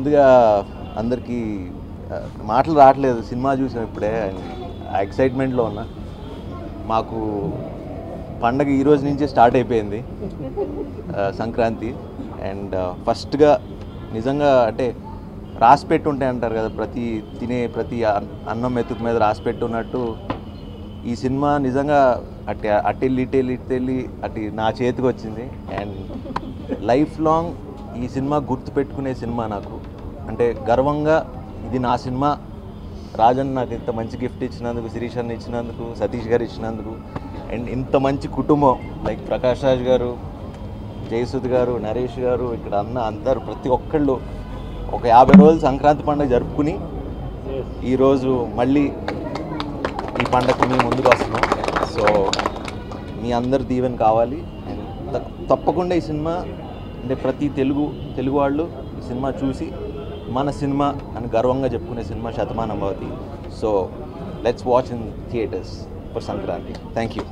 ముందుగా అందరికీ మాటలు రావట్లేదు, సినిమా చూసాం ఇప్పుడే, ఆ ఎక్సైట్మెంట్లో ఉన్నా. మాకు పండగ ఈ రోజు నుంచే స్టార్ట్ అయిపోయింది, సంక్రాంతి. అండ్ ఫస్ట్గా నిజంగా అంటే రాసి పెట్టి ఉంటాయి అంటారు కదా, ప్రతి అన్నం మెతుకు మీద రాసి పెట్టి ఉన్నట్టు ఈ సినిమా నిజంగా అటెళ్ళి నా చేతికి వచ్చింది. అండ్ లైఫ్ లాంగ్ ఈ సినిమా గుర్తుపెట్టుకునే సినిమా నాకు. అంటే గర్వంగా ఇది నా సినిమా, రాజన్ నాకు ఇంత మంచి గిఫ్ట్ ఇచ్చినందుకు, శిరీష్ అన్న ఇచ్చినందుకు, సతీష్ గారు ఇచ్చినందుకు, అండ్ ఇంత మంచి కుటుంబం లైక్ ప్రకాష్ రాజ్ గారు, జయసుద్ గారు, నరేష్ గారు, ఇక్కడ అందరూ ప్రతి ఒక్కళ్ళు ఒక 50 రోజులు సంక్రాంతి పండుగ జరుపుకుని ఈరోజు మళ్ళీ ఈ పండగకు మేము ముందుకు వస్తున్నాం. సో మీ అందరు దీవెన కావాలి. అండ్ తప్పకుండా ఈ సినిమా అంటే ప్రతి తెలుగు వాళ్ళు ఈ సినిమా చూసి మన సినిమా అని గర్వంగా చెప్పుకునే cinema Shatamanam Bhavati. So let's watch in theatres for Sankranti. Thank you.